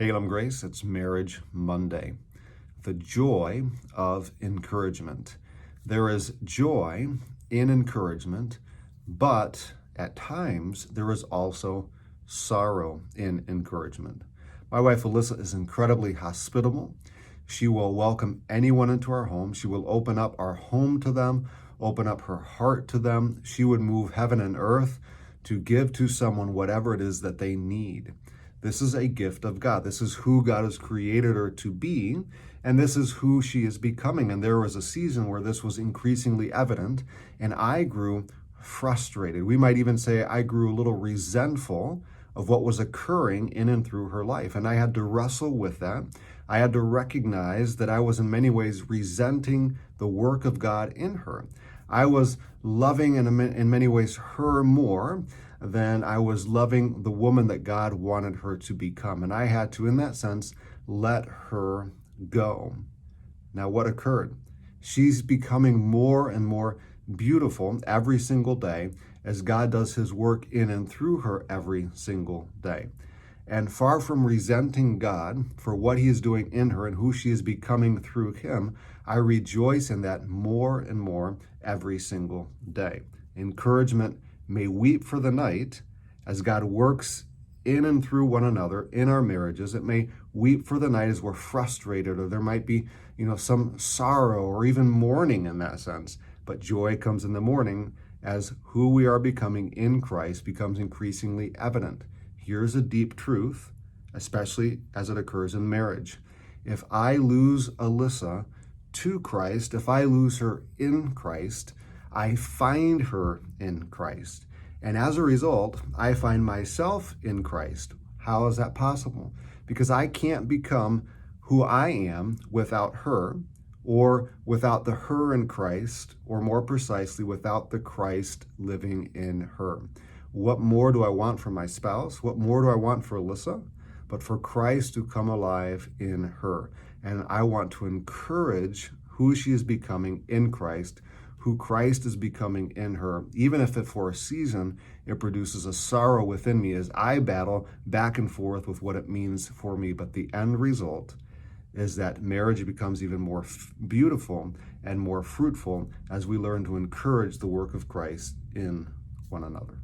Halem Grace, it's Marriage Monday. The joy of encouragement. There is joy in encouragement, but at times there is also sorrow in encouragement. My wife Alyssa is incredibly hospitable. She will welcome anyone into our home. She will open up our home to them, open up her heart to them. She would move heaven and earth to give to someone whatever it is that they need. This is a gift of God. This is who God has created her to be, and this is who she is becoming. And there was a season where this was increasingly evident, and I grew frustrated. We might even say I grew a little resentful of what was occurring in and through her life. And I had to wrestle with that. I had to recognize that I was in many ways resenting the work of God in her. I was loving in many ways her more than I was loving the woman that God wanted her to become. And I had to, in that sense, let her go. Now, what occurred? She's becoming more and more beautiful every single day as God does his work in and through her every single day. And far from resenting God for what he is doing in her and who she is becoming through him, I rejoice in that more and more every single day. Encouragement may weep for the night as God works in and through one another in our marriages. It may weep for the night as we're frustrated, or there might be, some sorrow or even mourning in that sense. But joy comes in the morning as who we are becoming in Christ becomes increasingly evident. Here's a deep truth, especially as it occurs in marriage. If I lose Alyssa to Christ, if I lose her in Christ, I find her in Christ. And as a result, I find myself in Christ. How is that possible? Because I can't become who I am without her, or without the her in Christ, or more precisely, without the Christ living in her. What more do I want for my spouse? What more do I want for Alyssa? But for Christ to come alive in her. And I want to encourage who she is becoming in Christ, who Christ is becoming in her, even if for a season it produces a sorrow within me as I battle back and forth with what it means for me. But the end result is that marriage becomes even more beautiful and more fruitful as we learn to encourage the work of Christ in one another.